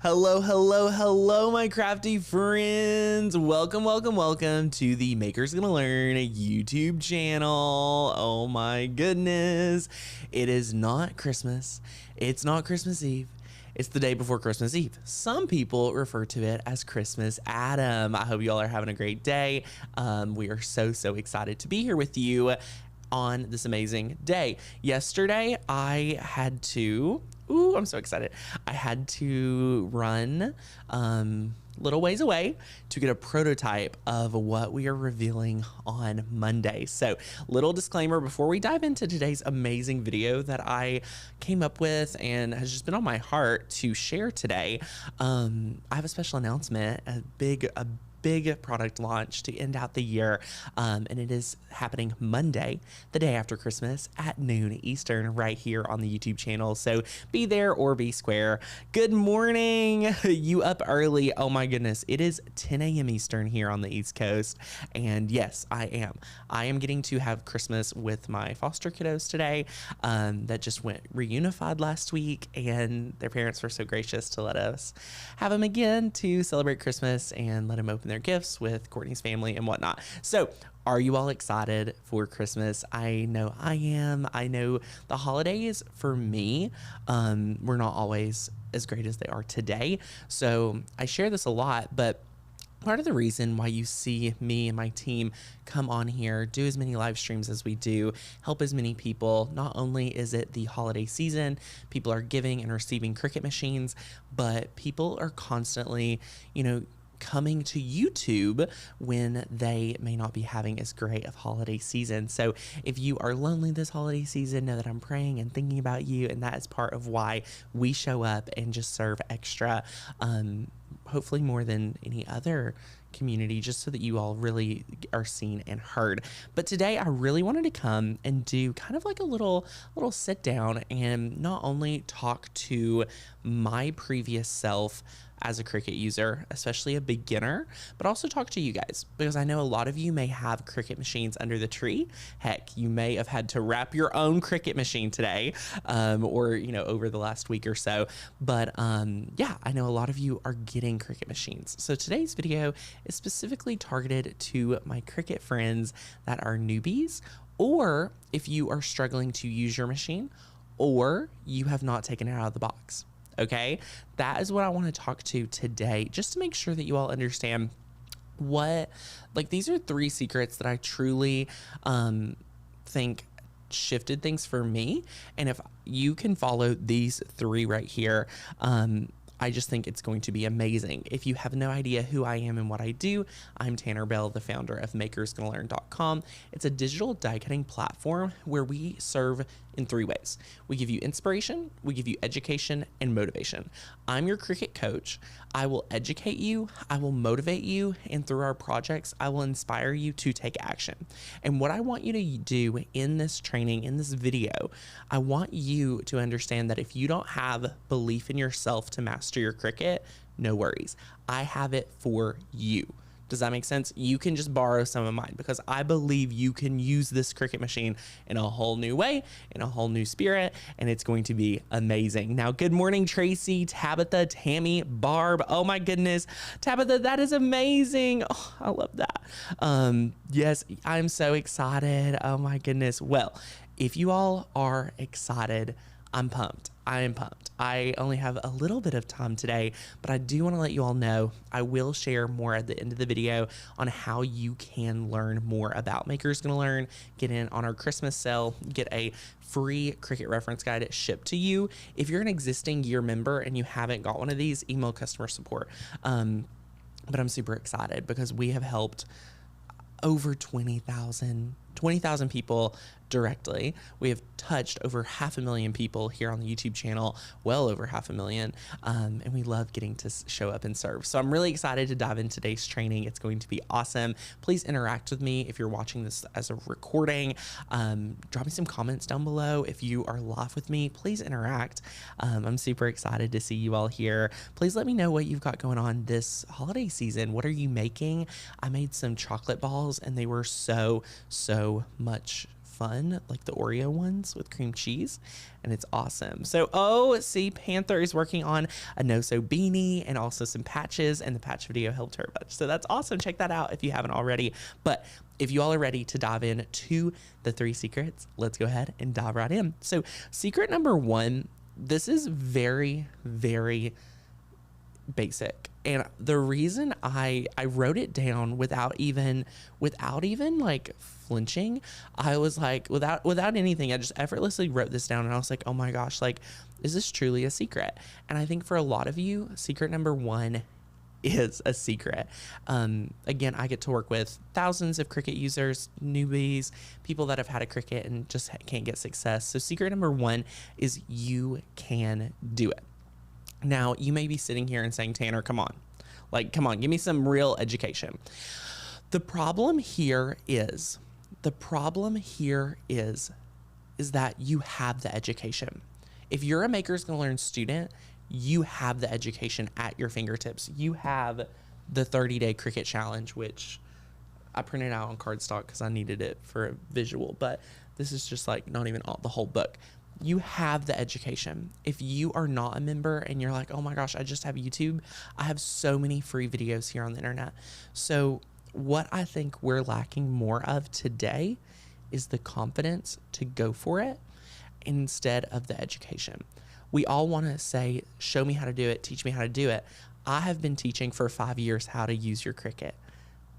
Hello, my crafty friends. Welcome to the Makers Gonna Learn YouTube channel. Oh my goodness. It is not Christmas. It's not Christmas Eve. It's the day before Christmas Eve. Some people refer to it as Christmas Adam. I hope you all are having a great day. We are so excited to be here with you on this amazing day. Yesterday, I had to, I'm so excited. I had to run little ways away to get a prototype of what we are revealing on Monday. So little disclaimer before we dive into today's amazing video that I came up with and has just been on my heart to share today. I have a special announcement, a big product launch to end out the year, and it is happening Monday, the day after Christmas at noon Eastern, right here on the YouTube channel. So be there or be square. Good morning. You up early? Oh my goodness, it is 10 a.m. Eastern here on the East Coast, and yes, I am getting to have Christmas with my foster kiddos today that just went reunified last week, and their parents were so gracious to let us have them again to celebrate Christmas and let them open their gifts with Courtney's family and whatnot. So are you all excited for Christmas? I know I am. I know the holidays for me were not always as great as they are today. So I share this a lot, but part of the reason why you see me and my team come on here, do as many live streams as we do, help as many people, not only is it the holiday season, people are giving and receiving Cricut machines, but people are constantly, coming to YouTube when they may not be having as great of holiday season. So if you are lonely this holiday season, know that I'm praying and thinking about you, and that is part of why we show up and just serve extra, hopefully more than any other community, just so that you all really are seen and heard. But today I really wanted to come and do kind of like a little sit down and not only talk to my previous self as a Cricut user, especially a beginner, but also talk to you guys, because I know a lot of you may have Cricut machines under the tree. Heck, you may have had to wrap your own Cricut machine today, or over the last week or so. But yeah, I know a lot of you are getting Cricut machines. So today's video is specifically targeted to my Cricut friends that are newbies, or if you are struggling to use your machine, or you have not taken it out of the box. Okay, that is what I want to talk to today, just to make sure that you all understand these are 3 secrets that I truly think shifted things for me. And if you can follow these 3 right here, I just think it's going to be amazing. If you have no idea who I am and what I do, I'm Tanner Bell, the founder of makersgonnalearn.com. It's a digital die cutting platform where we serve in 3 ways. We give you inspiration, we give you education, and motivation. I'm your Cricut coach. I will educate you, I will motivate you, and through our projects, I will inspire you to take action. And what I want you to do in this training, in this video, I want you to understand that if you don't have belief in yourself to master your Cricut, no worries. I have it for you. Does that make sense? You can just borrow some of mine, because I believe you can use this Cricut machine in a whole new way, in a whole new spirit, and it's going to be amazing. Now, good morning, Tracy, Tabitha, Tammy, Barb. Oh my goodness, Tabitha, that is amazing. Oh, I love that. Yes, I'm so excited. Oh my goodness. Well, if you all are excited, I'm pumped. I am pumped. I only have a little bit of time today, but I do want to let you all know I will share more at the end of the video on how you can learn more about Makers Gonna Learn, get in on our Christmas sale, get a free Cricut reference guide shipped to you. If you're an existing year member and you haven't got one of these, email customer support. But I'm super excited because we have helped over 20,000 people directly. We have touched over 500,000 people here on the YouTube channel, well over 500,000, and we love getting to show up and serve. So I'm really excited to dive into today's training. It's going to be awesome. Please interact with me if you're watching this as a recording. Drop me some comments down below. If you are live with me, please interact. I'm super excited to see you all here. Please let me know what you've got going on this holiday season. What are you making? I made some chocolate balls and they were so much fun, like the Oreo ones with cream cheese, and it's awesome. So, oh, see, Panther is working on a no-sew beanie and also some patches, and the patch video helped her a bunch. So that's awesome. Check that out if you haven't already. But if you all are ready to dive in to the 3 secrets, let's go ahead and dive right in. So secret number 1, this is very, very basic. And the reason I wrote it down without even like flinching, I was like, without anything, I just effortlessly wrote this down, and I was like, oh my gosh, like, is this truly a secret? And I think for a lot of you, secret number 1 is a secret. Again, I get to work with thousands of Cricut users, newbies, people that have had a Cricut and just can't get success. So secret number 1 is you can do it. Now, you may be sitting here and saying, Tanner, come on, give me some real education. The problem here is that you have the education. If you're a Makers Gonna Learn student, you have the education at your fingertips. You have the 30-day Cricut challenge, which I printed out on cardstock because I needed it for a visual, but this is just like not even the whole book. You have the education. If you are not a member and you're like, oh my gosh, I just have YouTube, I have so many free videos here on the internet. So what I think we're lacking more of today is the confidence to go for it instead of the education. We all want to say, show me how to do it, teach me how to do it. I have been teaching for 5 years how to use your Cricut.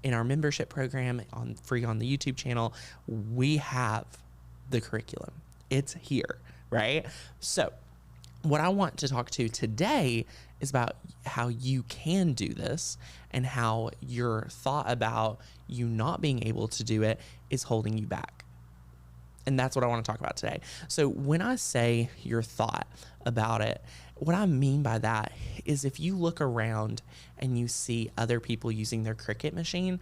In our membership program, free on the YouTube channel, we have the curriculum. It's here, right? So what I want to talk to today is about how you can do this and how your thought about you not being able to do it is holding you back. And that's what I want to talk about today. So when I say your thought about it, what I mean by that is if you look around and you see other people using their Cricut machine,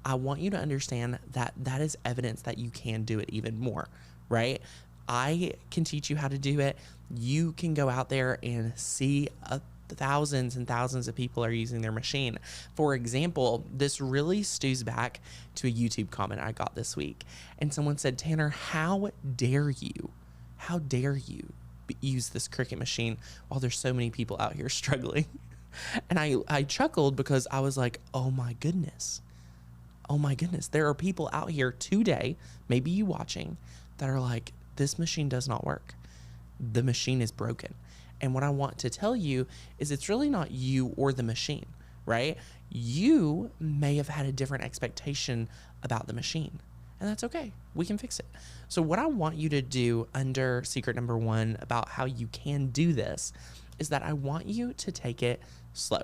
I want you to understand that that is evidence that you can do it even more, right? I can teach you how to do it. You can go out there and see thousands and thousands of people are using their machine. For example, this really stews back to a YouTube comment I got this week. And someone said, Tanner, how dare you use this Cricut machine while there's so many people out here struggling? And I chuckled because I was like, oh my goodness. There are people out here today, maybe you watching, that are like, this machine does not work. The machine is broken. And what I want to tell you is it's really not you or the machine, right? You may have had a different expectation about the machine, and that's okay. We can fix it. So what I want you to do under secret number 1 about how you can do this is that I want you to take it slow.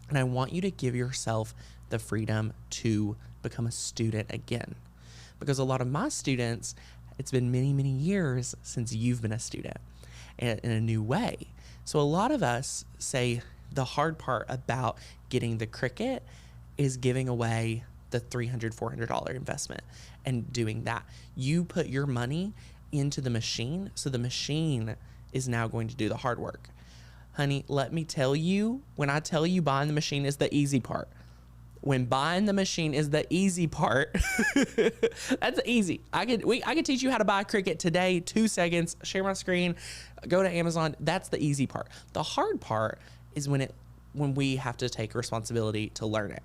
And I want you to give yourself the freedom to become a student again. Because a lot of my students, it's been many, many years since you've been a student in a new way. So a lot of us say the hard part about getting the Cricut is giving away the $300, $400 investment and doing that. You put your money into the machine, so the machine is now going to do the hard work. Honey, let me tell you, when I tell you buying the machine is the easy part, when buying the machine is the easy part, that's easy. I could teach you how to buy a Cricut today, 2 seconds, share my screen, go to Amazon. That's the easy part. The hard part is when we have to take responsibility to learn it.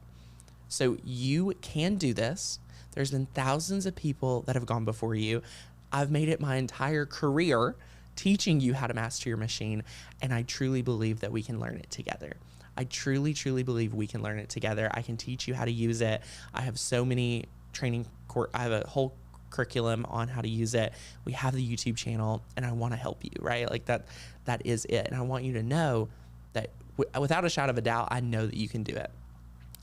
So you can do this. There's been thousands of people that have gone before you. I've made it my entire career teaching you how to master your machine, and I truly believe that we can learn it together. I truly, truly believe we can learn it together. I can teach you how to use it. I have so many I have a whole curriculum on how to use it. We have the YouTube channel, and I want to help you, right? Like that is it. And I want you to know that without a shadow of a doubt, I know that you can do it.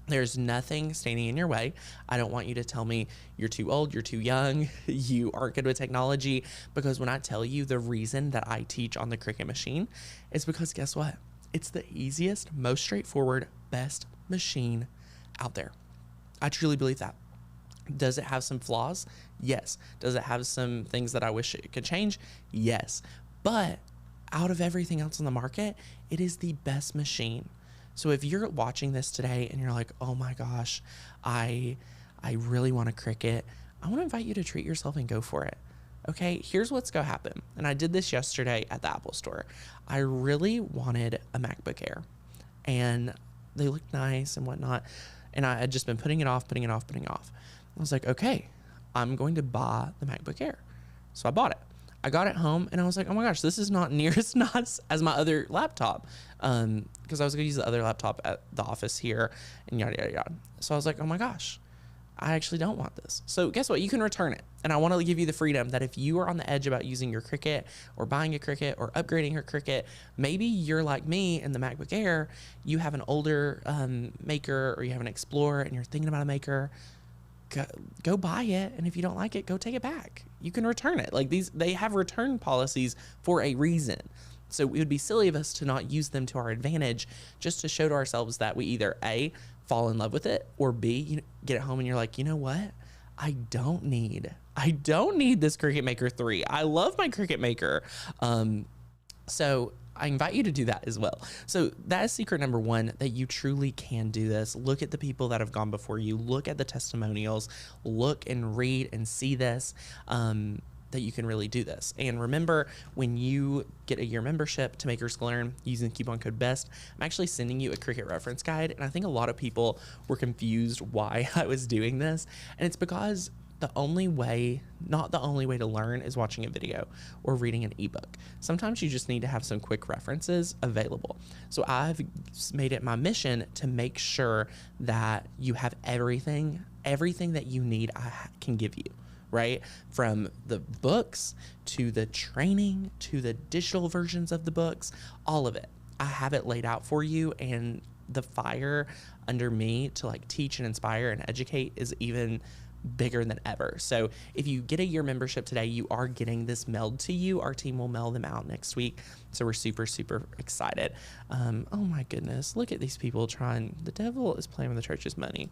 There's nothing standing in your way. I don't want you to tell me you're too old, you're too young, you aren't good with technology, because when I tell you the reason that I teach on the Cricut machine is because guess what? It's the easiest, most straightforward, best machine out there. I truly believe that. Does it have some flaws? Yes. Does it have some things that I wish it could change? Yes. But out of everything else on the market, it is the best machine. So if you're watching this today and you're like, oh my gosh, I really want a Cricut, I want to invite you to treat yourself and go for it. Okay, here's what's gonna happen. And I did this yesterday at the Apple store. I really wanted a MacBook Air, and they looked nice and whatnot. And I had just been putting it off. I was like, okay, I'm going to buy the MacBook Air. So I bought it. I got it home and I was like, oh my gosh, this is not near as nice as my other laptop. Because I was gonna use the other laptop at the office here and yada, yada, yada. So I was like, oh my gosh, I actually don't want this. So guess what? You can return it. And I want to give you the freedom that if you are on the edge about using your Cricut or buying a Cricut or upgrading your Cricut, maybe you're like me in the MacBook Air, you have an older Maker or you have an Explorer and you're thinking about a Maker, go buy it. And if you don't like it, go take it back. You can return it. Like they have return policies for a reason. So it would be silly of us to not use them to our advantage, just to show to ourselves that we either A, fall in love with it, or B, you get it home and you're like, you know what? I don't need this Cricut Maker 3. I love my Cricut Maker. So I invite you to do that as well. So that is secret number one, that you truly can do this. Look at the people that have gone before you. Look at the testimonials. Look and read and see this. That you can really do this. And remember, when you get a year membership to Makers Learn using the coupon code BEST, I'm actually sending you a Cricut reference guide. And I think a lot of people were confused why I was doing this. And it's because not the only way to learn is watching a video or reading an ebook. Sometimes you just need to have some quick references available. So I've made it my mission to make sure that you have everything that you need I can give you. Right? From the books to the training to the digital versions of the books, all of it. I have it laid out for you, and the fire under me to like teach and inspire and educate is even bigger than ever. So if you get a year membership today, you are getting this mailed to you. Our team will mail them out next week. So we're super, super excited. Oh my goodness. Look at these people trying. The devil is playing with the church's money.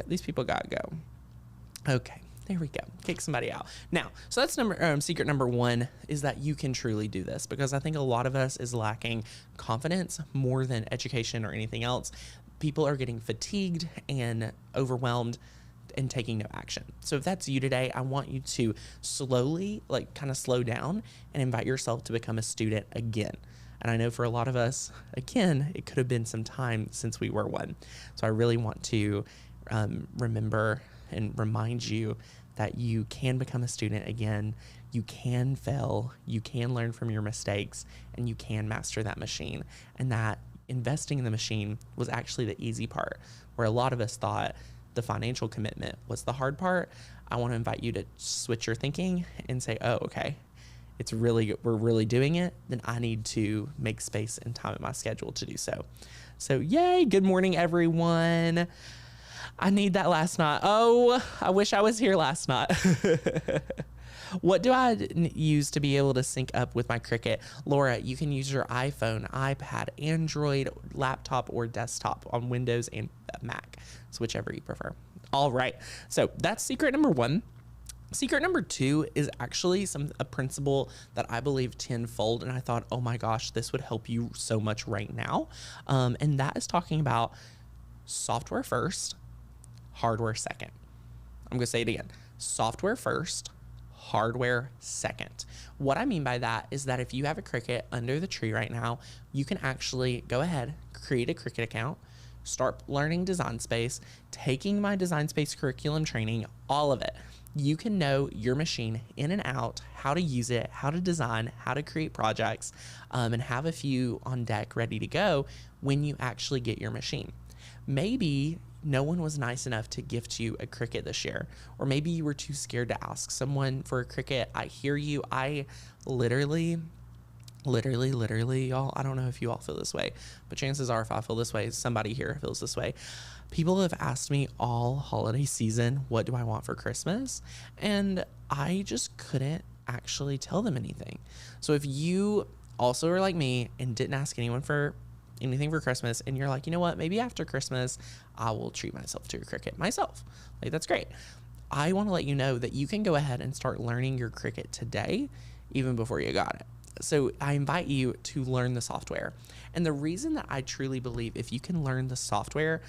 These people gotta go. Okay. There we go. Kick somebody out. Now, so that's secret number one, is that you can truly do this, because I think a lot of us is lacking confidence more than education or anything else. People are getting fatigued and overwhelmed and taking no action. So if that's you today, I want you to slowly, kind of slow down and invite yourself to become a student again. And I know for a lot of us, again, it could have been some time since we were one. So I really want to remember and remind you that you can become a student again. You can fail, you can learn from your mistakes, and you can master that machine. And that investing in the machine was actually the easy part, where a lot of us thought the financial commitment was the hard part. I want to invite you to switch your thinking and say, oh, okay, we're really doing it. Then I need to make space and time in my schedule to do so. So yay, good morning, everyone. I need that last night. Oh, I wish I was here last night. What do I use to be able to sync up with my Cricut? Laura, you can use your iPhone, iPad, Android, laptop, or desktop on Windows and Mac. So whichever you prefer. All right. So that's secret number one. Secret number two is actually a principle that I believe tenfold. And I thought, oh my gosh, this would help you so much right now. And that is talking about software first, hardware second. I'm going to say it again. Software first, hardware second. What I mean by that is that if you have a Cricut under the tree right now, you can actually go ahead, create a Cricut account, start learning Design Space, taking my Design Space curriculum training, all of it. You can know your machine in and out, how to use it, how to design, how to create projects, and have a few on deck ready to go when you actually get your machine. Maybe no one was nice enough to gift you a Cricut this year, or maybe you were too scared to ask someone for a Cricut. I hear you. I literally, y'all, I don't know if you all feel this way, but chances are if I feel this way, somebody here feels this way. People have asked me all holiday season, what do I want for Christmas? And I just couldn't actually tell them anything. So if you also are like me and didn't ask anyone for anything for Christmas, and you're like, you know what, maybe after Christmas, I will treat myself to a Cricut myself. That's great. I want to let you know that you can go ahead and start learning your Cricut today, even before you got it. So I invite you to learn the software. And the reason that I truly believe if you can learn the software,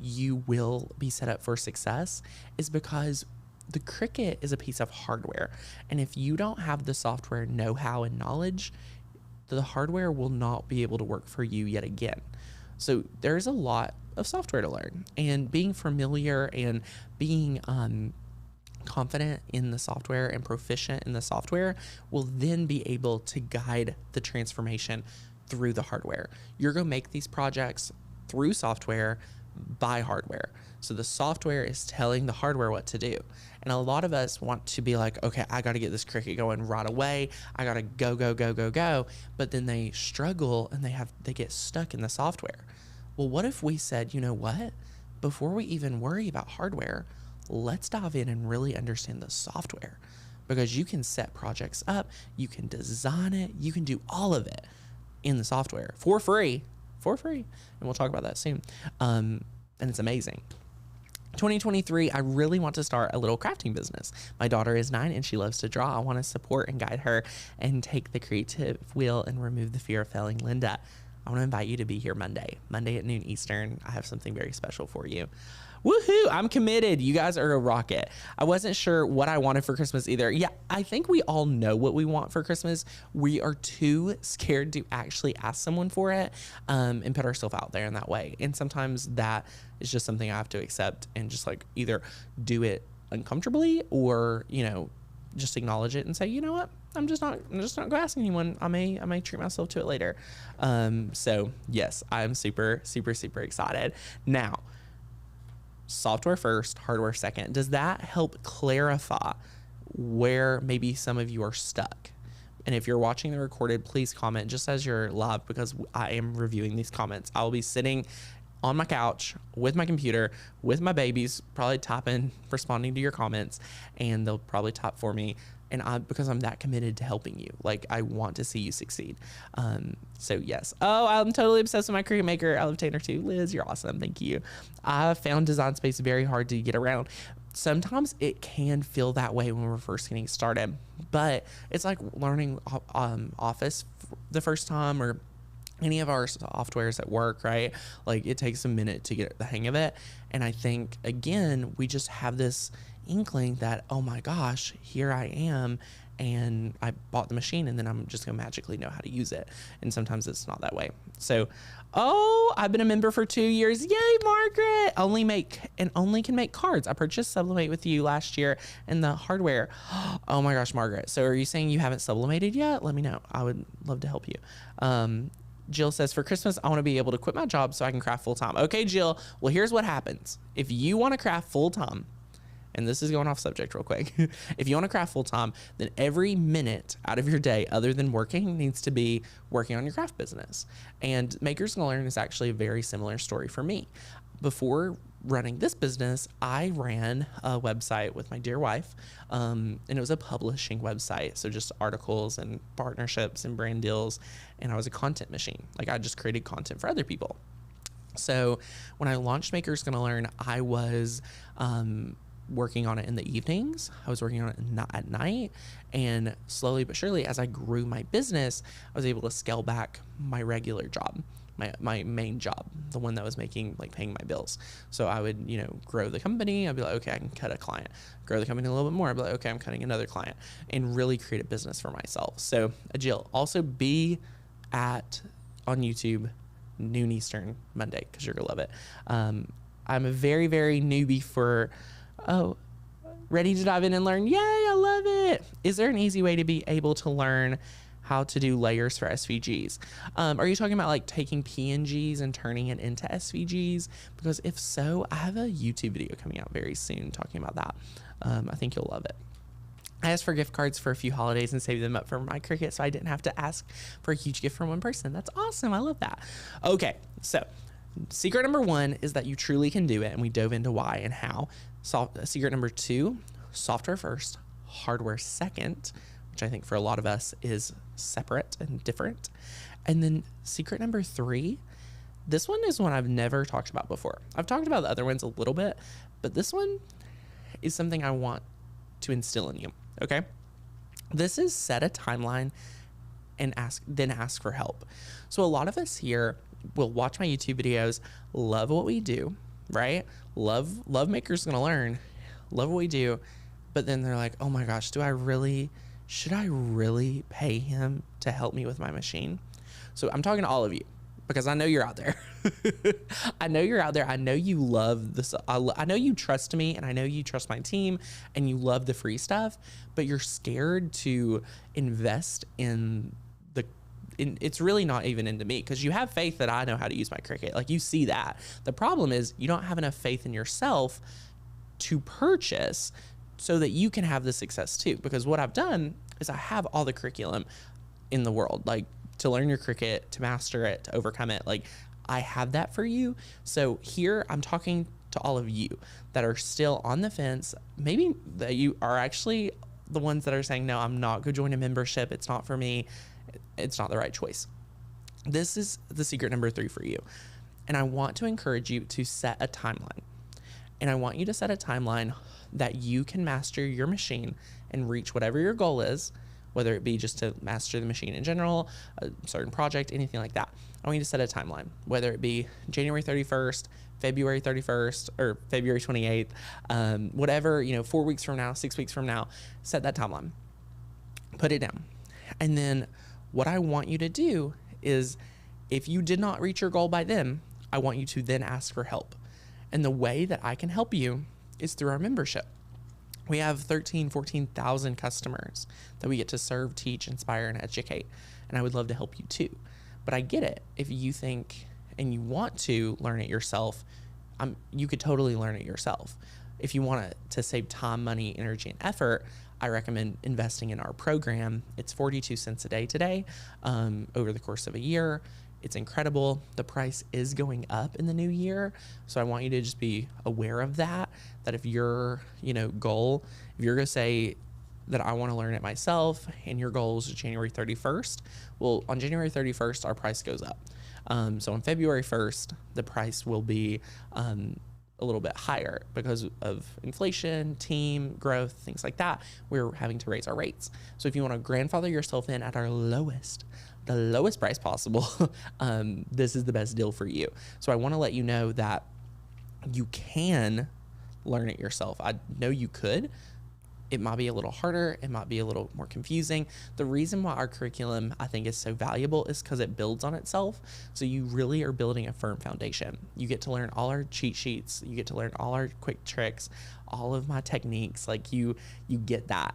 you will be set up for success is because the Cricut is a piece of hardware. And if you don't have the software know-how and knowledge, the hardware will not be able to work for you yet again. So there's a lot of software to learn, and being familiar and being confident in the software and proficient in the software will then be able to guide the transformation through the hardware. You're going to make these projects through software by hardware. So the software is telling the hardware what to do. And a lot of us want to be like, okay, I got to get this Cricut going right away. I got to go, go, go, go, go. But then they struggle and they get stuck in the software. Well, what if we said, you know what? Before we even worry about hardware, let's dive in and really understand the software, because you can set projects up, you can design it, you can do all of it in the software for free. And we'll talk about that soon. And it's amazing. 2023, I really want to start a little crafting business. My daughter is 9 and she loves to draw. I want to support and guide her and take the creative wheel and remove the fear of failing. Linda, I want to invite you to be here Monday at noon Eastern. I have something very special for you. Woohoo! I'm committed. You guys are a rocket. I wasn't sure what I wanted for Christmas either. Yeah, I think we all know what we want for Christmas. We are too scared to actually ask someone for it and put ourselves out there in that way. And sometimes that is just something I have to accept and just like either do it uncomfortably or, you know, just acknowledge it and say, you know what? I'm just not going to ask anyone. I may treat myself to it later. So yes, I'm super, super, super excited. Now, software first, hardware second. Does that help clarify where maybe some of you are stuck? And if you're watching the recorded, please comment just as you're live, because I am reviewing these comments. I will be sitting on my couch with my computer, with my babies, probably typing, responding to your comments, and they'll probably type for me. And because I'm that committed to helping you, like I want to see you succeed. So yes. Oh, I'm totally obsessed with my Cricut Maker. I love Tanner too. Liz, you're awesome. Thank you. I found Design Space very hard to get around. Sometimes it can feel that way when we're first getting started, but it's like learning Office the first time, or any of our softwares at work, right? Like it takes a minute to get the hang of it. And I think, again, we just have this inkling that, oh my gosh, here I am, and I bought the machine and then I'm just gonna magically know how to use it. And sometimes it's not that way. So, oh, I've been a member for 2 years. Yay, Margaret! Only can make cards. I purchased Sublimate with you last year and the hardware. Oh my gosh, Margaret. So are you saying you haven't sublimated yet? Let me know. I would love to help you. Jill says, for Christmas, I want to be able to quit my job so I can craft full time. Okay, Jill. Well, here's what happens. If you want to craft full time, and this is going off subject real quick. If you want to craft full time, then every minute out of your day, other than working, needs to be working on your craft business. And Makers Gonna Learn is actually a very similar story for me. Before running this business, I ran a website with my dear wife, and it was a publishing website. So just articles and partnerships and brand deals. And I was a content machine. Like I just created content for other people. So when I launched Makers Gonna Learn, I was, working on it in the evenings. I was working on it at night, and slowly but surely, as I grew my business, I was able to scale back my regular job, my main job, the one that was paying my bills. So I would, grow the company. I'd be like, okay, I can cut a client, grow the company a little bit more. I'd be like, okay, I'm cutting another client, and really create a business for myself. So Jill, also be on YouTube, noon Eastern Monday, because you're gonna love it. I'm a very, very newbie for, ready to dive in and learn. Yay, I love it. Is there an easy way to be able to learn how to do layers for SVGs? Are you talking about like taking PNGs and turning it into SVGs? Because if so, I have a YouTube video coming out very soon talking about that. I think you'll love it. I asked for gift cards for a few holidays and saved them up for my Cricut, so I didn't have to ask for a huge gift from one person. That's awesome. I love that. Okay, so secret number 1 is that you truly can do it, and we dove into why and how. Secret number 2, software first, hardware second, which I think for a lot of us is separate and different. And then secret number 3, this one is one I've never talked about before. I've talked about the other ones a little bit, but this one is something I want to instill in you, okay? This is set a timeline and ask for help. So a lot of us here will watch my YouTube videos, love what we do, right? Love Makers Gonna Learn, love what we do, but then they're like, oh my gosh, should I really pay him to help me with my machine? So I'm talking to all of you because I know you're out there. I know you're out there. I know you love this. I know you trust me, and I know you trust my team, and you love the free stuff, but you're scared to invest in it's really not even into me, because you have faith that I know how to use my Cricut. Like, you see that. The problem is you don't have enough faith in yourself to purchase so that you can have the success too. Because what I've done is I have all the curriculum in the world, like to learn your Cricut, to master it, to overcome it. Like, I have that for you. So here I'm talking to all of you that are still on the fence. Maybe that you are actually the ones that are saying, no, I'm not going to join a membership. It's not for me. It's not the right choice. This is the secret number 3 for you. And I want to encourage you to set a timeline. And I want you to set a timeline that you can master your machine and reach whatever your goal is, whether it be just to master the machine in general, a certain project, anything like that. I want you to set a timeline, whether it be January 31st, February 31st, or February 28th, whatever, 4 weeks from now, 6 weeks from now, set that timeline. Put it down. And then what I want you to do is, if you did not reach your goal by then, I want you to then ask for help. And the way that I can help you is through our membership. We have 14,000 customers that we get to serve, teach, inspire, and educate. And I would love to help you too. But I get it. If you think and you want to learn it yourself, you could totally learn it yourself. If you want to save time, money, energy, and effort, I recommend investing in our program. It's 42 cents a day today, over the course of a year. It's incredible. The price is going up in the new year. So I want you to just be aware of that if your, goal, if you're going to say that I want to learn it myself and your goal is January 31st, well, on January 31st, our price goes up. So on February 1st, the price will be, a little bit higher because of inflation, team growth, things like that. We're having to raise our rates. So if you want to grandfather yourself in at the lowest price possible, this is the best deal for you. So I want to let you know that you can learn it yourself. I know you could. It might be a little harder. It might be a little more confusing. The reason why our curriculum, I think, is so valuable is because it builds on itself. So you really are building a firm foundation. You get to learn all our cheat sheets. You get to learn all our quick tricks, all of my techniques. Like, you get that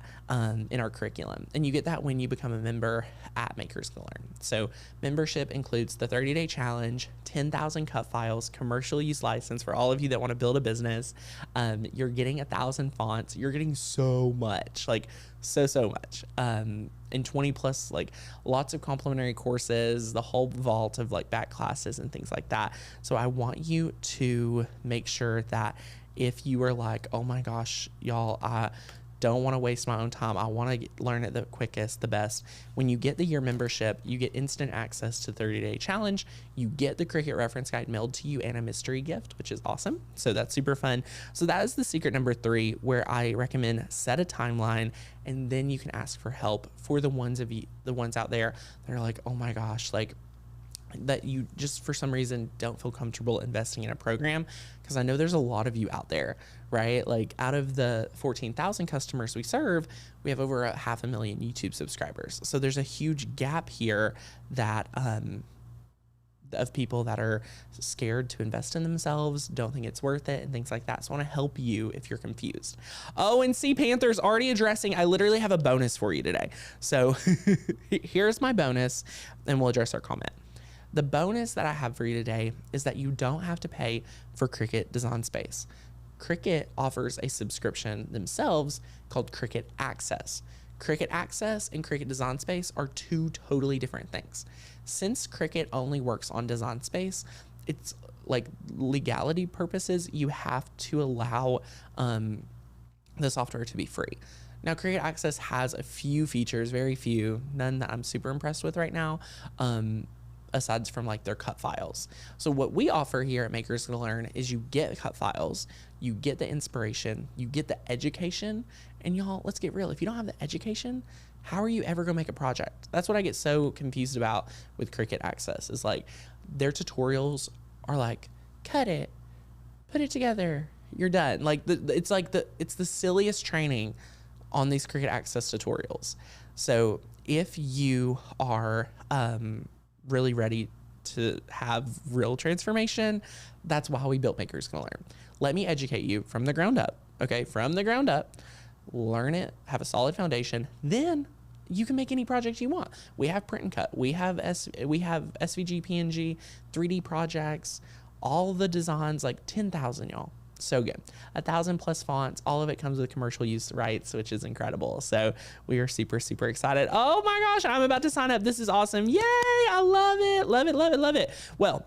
in our curriculum. And you get that when you become a member at Makers Gonna Learn. So membership includes the 30-day challenge, 10,000 cut files, commercial use license for all of you that want to build a business. You're getting 1,000 fonts. You're getting so much, like so much. And 20 plus, like, lots of complimentary courses, the whole vault of like back classes and things like that. So I want you to make sure that if you are like, oh my gosh, y'all, I don't want to waste my own time, I want to learn it the quickest, the best. When you get the year membership, you get instant access to 30-day challenge. You get the Cricut reference guide mailed to you and a mystery gift, which is awesome. So that's super fun. So that is the secret number 3, where I recommend set a timeline, and then you can ask for help for the ones out there that are like, oh my gosh, like, that you just for some reason don't feel comfortable investing in a program. Because I know there's a lot of you out there, right? Like, out of the 14,000 customers we serve, we have over 500,000 YouTube subscribers. So there's a huge gap here that of people that are scared to invest in themselves, don't think it's worth it, and things like that. So I want to help you if you're confused. Oh, and see, Panther's already addressing, I literally have a bonus for you today. So here's my bonus, and we'll address our comment. The bonus that I have for you today is that you don't have to pay for Cricut Design Space. Cricut offers a subscription themselves called Cricut Access. Cricut Access and Cricut Design Space are 2 totally different things. Since Cricut only works on Design Space, it's like legality purposes, you have to allow the software to be free. Now, Cricut Access has a few features, very few, none that I'm super impressed with right now, aside from like their cut files. So what we offer here at Makers Gonna Learn is you get cut files, you get the inspiration, you get the education, and y'all, let's get real. If you don't have the education, how are you ever gonna make a project? That's what I get so confused about with Cricut Access, is like their tutorials are like, cut it, put it together, you're done. Like it's the silliest training on these Cricut Access tutorials. So if you are really ready to have real transformation, that's why we built Maker's Gonna Learn. Let me educate you from the ground up. Okay, from the ground up, learn it, have a solid foundation, then you can make any project you want. We have print and cut, we have SVG, PNG, 3D projects, all the designs, like 10,000, y'all. So good. 1,000 plus fonts. All of it comes with commercial use rights, which is incredible. So we are super, super excited. Oh my gosh, I'm about to sign up. This is awesome. Yay. I love it. Love it, love it, love it. Well,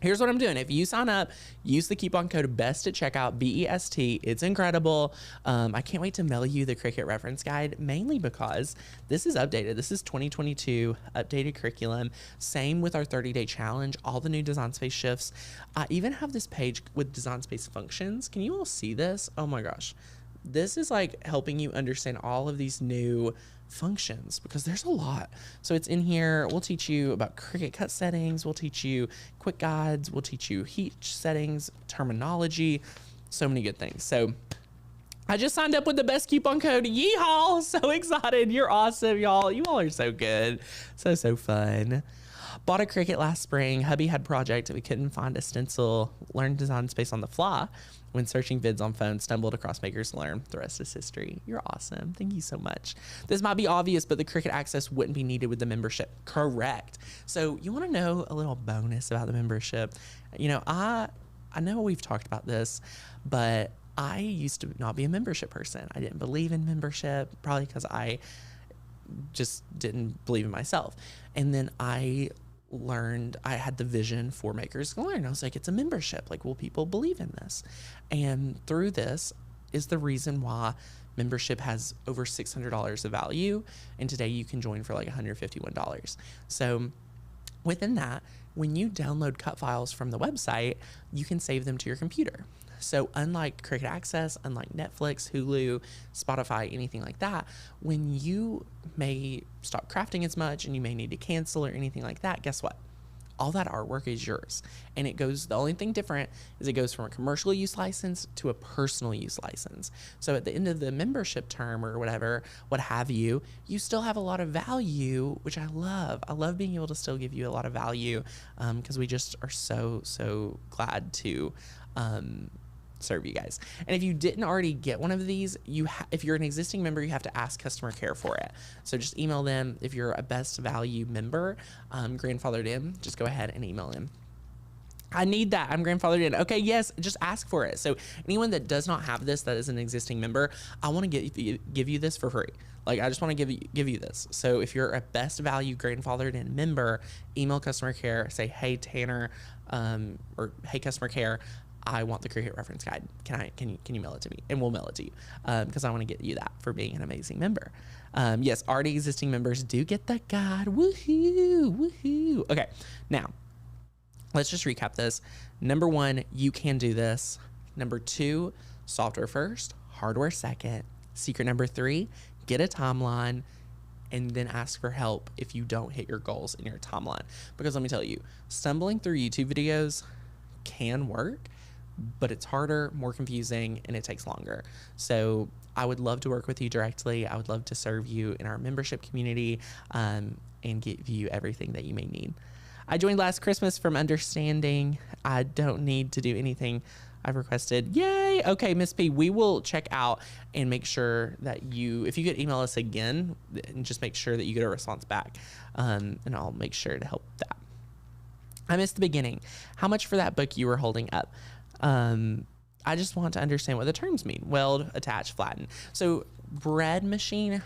here's what I'm doing. If you sign up, use the coupon code BEST at checkout, BEST. It's incredible. I can't wait to mail you the Cricut reference guide, mainly because this is updated. This is 2022 updated curriculum. Same with our 30-day challenge, all the new Design Space shifts. I even have this page with Design Space functions. Can you all see this? Oh my gosh. This is like helping you understand all of these new functions because there's a lot. So it's in here. We'll teach you about Cricut cut settings. We'll teach you quick guides. We'll teach you heat settings, terminology, so many good things. So I just signed up with the best coupon code. Yeehaw. So excited. You're awesome, y'all. You all are so good. So fun. Bought a Cricut last spring. Hubby had a project. We couldn't find a stencil. Learned Design Space on the fly. When searching vids on phone, stumbled across Maker's Learn. The rest is history. You're awesome. Thank you so much. This might be obvious, but the Cricut Access wouldn't be needed with the membership. Correct. So you want to know a little bonus about the membership? You know, I know we've talked about this, but I used to not be a membership person. I didn't believe in membership, probably because I just didn't believe in myself. And then I learned, I had the vision for Maker's Gonna Learn. I was like, it's a membership. Like, will people believe in this? And through this is the reason why membership has over $600 of value. And today you can join for like $151. So within that, when you download cut files from the website, you can save them to your computer. So unlike Cricut Access, unlike Netflix, Hulu, Spotify, anything like that, when you may stop crafting as much and you may need to cancel or anything like that, guess what? All that artwork is yours. And it goes, the only thing different is it goes from a commercial use license to a personal use license. So at the end of the membership term or whatever, what have you, you still have a lot of value, which I love. I love being able to still give you a lot of value because we just are so glad to serve you guys. And if you didn't already get one of these, if you're an existing member, you have to ask customer care for it. So just email them. If you're a best value member, grandfathered in, just go ahead and email them. I need that. I'm grandfathered in. Okay, yes, just ask for it. So anyone that does not have this, that is an existing member, I want to give you this for free. Like, I just want to give you this. So if you're a best value grandfathered in member, email customer care, say, hey, Tanner, or hey, customer care, I want the Cricut reference guide. Can you mail it to me? And we'll mail it to you because I want to get you that for being an amazing member. Yes, already existing members do get the guide. Woohoo, woohoo. Okay, now let's just recap this. Number one, you can do this. Number two, software first, hardware second. Secret number three, get a timeline and then ask for help if you don't hit your goals in your timeline. Because let me tell you, stumbling through YouTube videos can work, but it's harder, more confusing, and it takes longer. So I would love to work with you directly. I would love to serve you in our membership community and give you everything that you may need. I joined last Christmas from understanding I don't need to do anything I've requested. Yay! Okay, Miss P, we will check out and make sure that if you could email us again, and just make sure that you get a response back, and I'll make sure to help that. I missed the beginning. How much for that book you were holding up? I just want to understand what the terms mean. Weld, attach, flatten. So bread machine,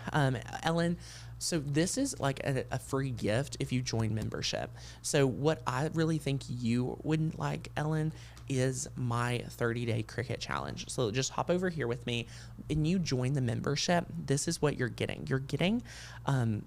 Ellen. So this is like a free gift if you join membership. So what I really think you wouldn't like, Ellen, is my 30-day Cricut challenge. So just hop over here with me and you join the membership. This is what you're getting. You're getting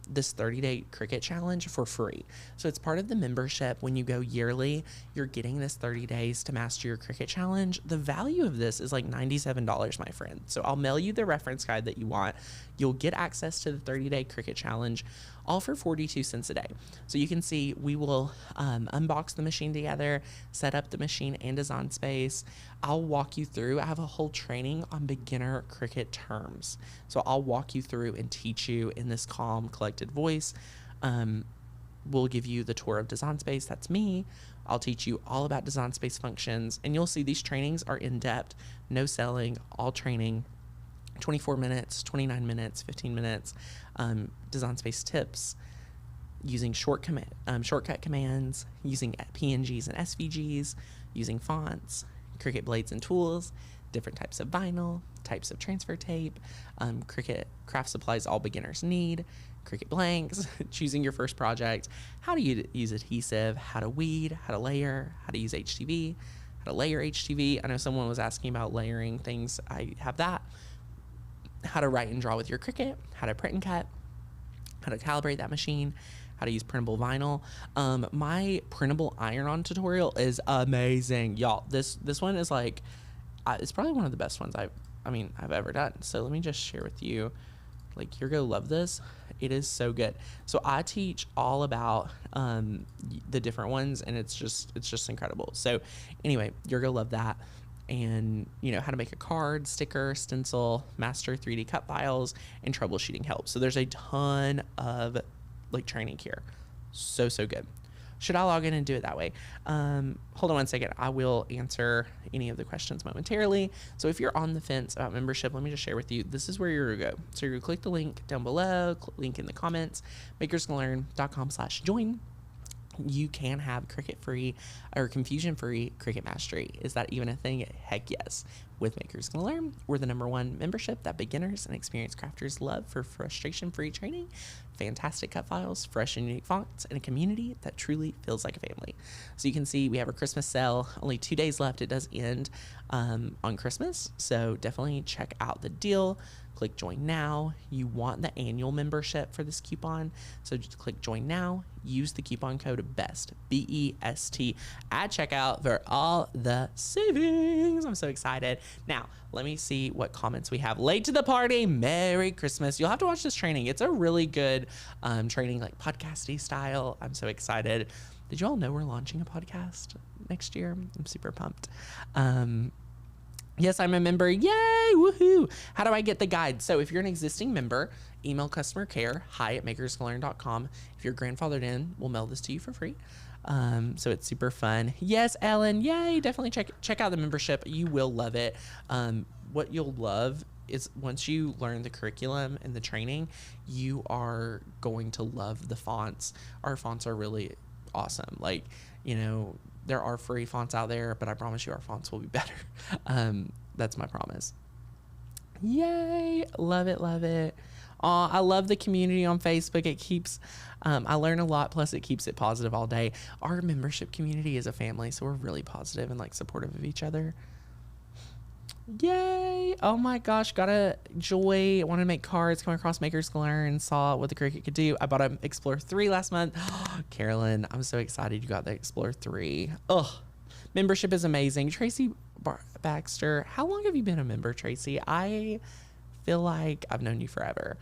this 30-day Cricut challenge for free. So it's part of the membership. When you go yearly, you're getting this 30 days to master your Cricut challenge. The value of this is like $97, my friend. So I'll mail you the reference guide that you want. You'll get access to the 30-day Cricut challenge, all for 42 cents a day. So you can see we will unbox the machine together, set up the machine and design Design Space. I'll walk you through. I have a whole training on beginner Cricut terms. So I'll walk you through and teach you in this calm, collected voice. We'll give you the tour of Design Space. That's me. I'll teach you all about Design Space functions. And you'll see these trainings are in depth, no selling, all training, 24 minutes, 29 minutes, 15 minutes, Design Space tips, using shortcut commands, using PNGs and SVGs, using fonts, Cricut blades and tools, different types of vinyl, types of transfer tape, Cricut craft supplies all beginners need, Cricut blanks, choosing your first project, how to use adhesive, how to weed, how to layer, how to use HTV, how to layer HTV. I know someone was asking about layering things. I have that. How to write and draw with your Cricut, how to print and cut, how to calibrate that machine, how to use printable vinyl. My printable iron-on tutorial is amazing, y'all. This one is like, it's probably one of the best ones I've ever done. So let me just share with you. Like, you're gonna love this. It is so good. So I teach all about the different ones, and it's just incredible. So anyway, you're gonna love that. And how to make a card, sticker, stencil, master 3D cut files, and troubleshooting help. So there's a ton of like training here. So good. Should I log in and do it that way? Hold on one second. I will answer any of the questions momentarily. So if you're on the fence about membership, let me just share with you, this is where you're gonna go. So you're gonna click the link down below, link in the comments, makersgonnalearn.com/join. You can have Cricut free or confusion free Cricut mastery. Is that even a thing? Heck yes. With Makers Gonna Learn, we're the #1 membership that beginners and experienced crafters love for frustration free training, fantastic cut files, fresh and unique fonts, and a community that truly feels like a family. So you can see we have a Christmas sale, only 2 days left. It does end on Christmas, so definitely check out the deal. Click join now. You want the annual membership for this coupon, so just click join now. Use the coupon code BEST, BEST, at checkout for all the savings. I'm so excited. Now, let me see what comments we have. Late to the party, Merry Christmas. You'll have to watch this training. It's a really good training, like podcasty style. I'm so excited. Did you all know we're launching a podcast next year? I'm super pumped. Yes, I'm a member. Yay! Woohoo! How do I get the guide? So if you're an existing member, email customer care, hi@makersgonnalearn.com. If you're grandfathered in, we'll mail this to you for free. So it's super fun. Yes, Ellen. Yay! Definitely check out the membership. You will love it. What you'll love is once you learn the curriculum and the training, you are going to love the fonts. Our fonts are really awesome. Like, there are free fonts out there, but I promise you our fonts will be better. That's my promise. Yay. Love it. Love it. I love the community on Facebook. It keeps, I learn a lot. Plus it keeps it positive all day. Our membership community is a family. So we're really positive and like supportive of each other. Yay. Oh my gosh. Got a joy. Wanted to make cards, come across Makers Gonna Learn, saw what the Cricut could do. I bought an Explorer 3 last month. Carolyn, I'm so excited you got the Explorer 3. Ugh. Membership is amazing. Tracy Baxter, how long have you been a member, Tracy? I feel like I've known you forever.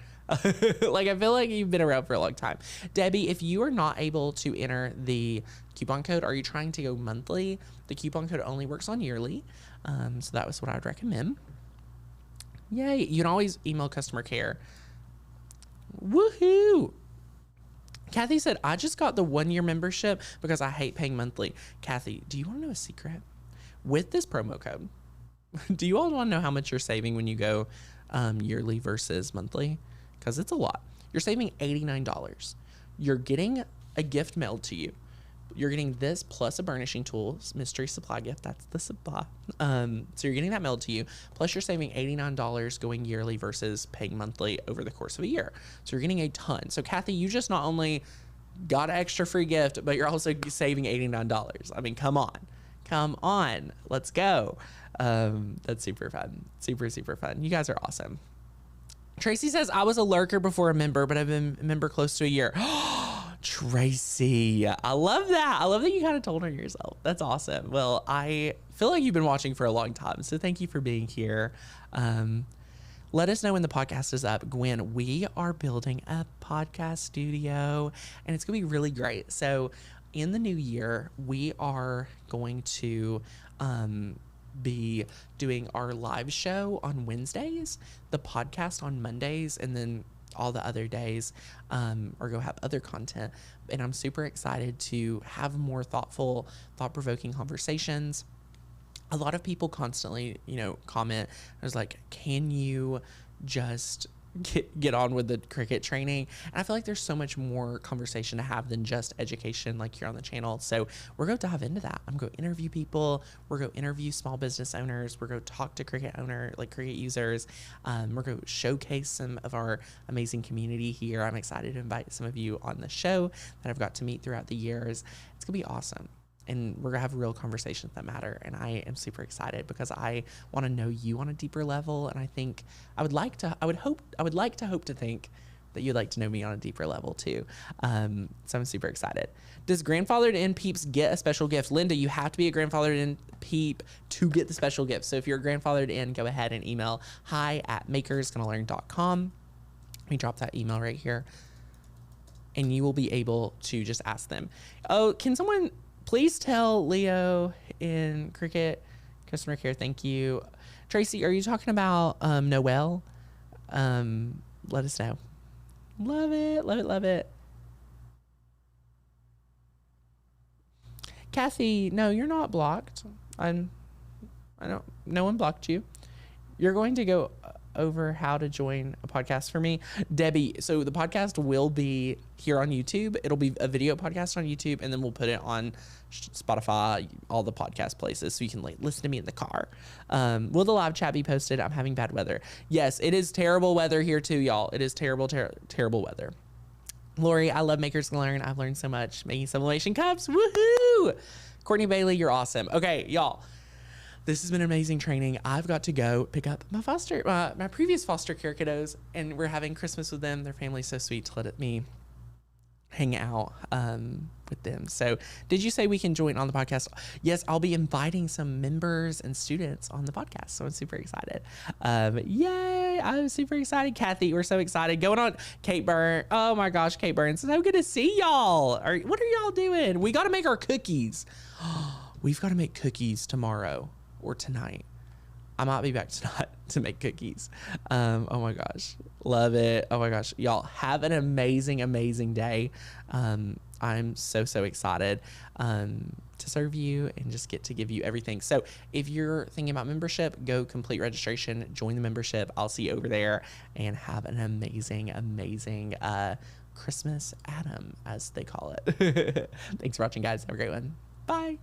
Like, I feel like you've been around for a long time. Debbie, if you are not able to enter the coupon code, are you trying to go monthly? The coupon code only works on yearly. So that was what I would recommend. Yay. You can always email customer care. Woohoo. Kathy said, I just got the 1-year membership because I hate paying monthly. Kathy, do you want to know a secret? With this promo code, do you all want to know how much you're saving when you go yearly versus monthly? Because it's a lot. You're saving $89. You're getting a gift mailed to you. You're getting this plus a burnishing tool, mystery supply gift. That's the supply. So you're getting that mailed to you. Plus you're saving $89 going yearly versus paying monthly over the course of a year. So you're getting a ton. So Kathy, you just not only got an extra free gift, but you're also saving $89. I mean, come on. Let's go. That's super fun. Super, super fun. You guys are awesome. Tracy says, I was a lurker before a member, but I've been a member close to a year. Tracy, I love that. I love that you kind of told her yourself. That's awesome. Well, I feel like you've been watching for a long time, so thank you for being here. Let us know when the podcast is up. Gwen, we are building a podcast studio, and it's going to be really great. So in the new year, we are going to be doing our live show on Wednesdays, the podcast on Mondays, and then all the other days or go have other content. And I'm super excited to have more thoughtful, thought-provoking conversations. A lot of people constantly, comment. I was like, can you just get on with the Cricut training? And I feel like there's so much more conversation to have than just education like here on the channel. So we're going to dive into that. I'm going to interview people. We're going to interview small business owners. We're going to talk to Cricut users. We're going to showcase some of our amazing community here. I'm excited to invite some of you on the show that I've got to meet throughout the years. It's going to be awesome. And we're gonna have real conversations that matter. And I am super excited because I want to know you on a deeper level. And I think I would like to hope to think that you'd like to know me on a deeper level too. So I'm super excited. Does grandfathered in peeps get a special gift? Linda, you have to be a grandfathered in peep to get the special gift. So if you're grandfathered in, go ahead and email hi@makersgonnalearn.com. Let me drop that email right here. And you will be able to just ask them. Oh, can someone please tell Leo in Cricut customer care, thank you. Tracy, are you talking about Noel? Let us know. Love it, love it, love it. Kathy, no, you're not blocked. No one blocked you. You're going to go over how to join a podcast for me. Debbie, so the podcast will be here on YouTube. It'll be a video podcast on YouTube, and then we'll put it on Spotify, all the podcast places, so you can listen to me in the car. Will the live chat be posted? I'm having bad weather. Yes, it is terrible weather here too, y'all. It is terrible, terrible weather. Lori, I love Makers Gonna Learn. I've learned so much making sublimation cups. Woohoo! Courtney Bailey, you're awesome. Okay, y'all. This has been amazing training. I've got to go pick up my previous foster care kiddos, and we're having Christmas with them. Their family's so sweet to let me hang out with them. So did you say we can join on the podcast? Yes, I'll be inviting some members and students on the podcast. So I'm super excited. Yay. I'm super excited. Kathy, we're so excited. Going on. Kate Byrne. Oh my gosh, Kate Byrne. So good to see y'all. What are y'all doing? We got to make our cookies. We've got to make cookies tomorrow or tonight. I might be back tonight to make cookies. Oh my gosh. Love it. Oh my gosh. Y'all have an amazing, amazing day. I'm so excited to serve you and just get to give you everything. So if you're thinking about membership, go complete registration, join the membership. I'll see you over there, and have an amazing, amazing Christmas Adam, as they call it. Thanks for watching, guys. Have a great one. Bye.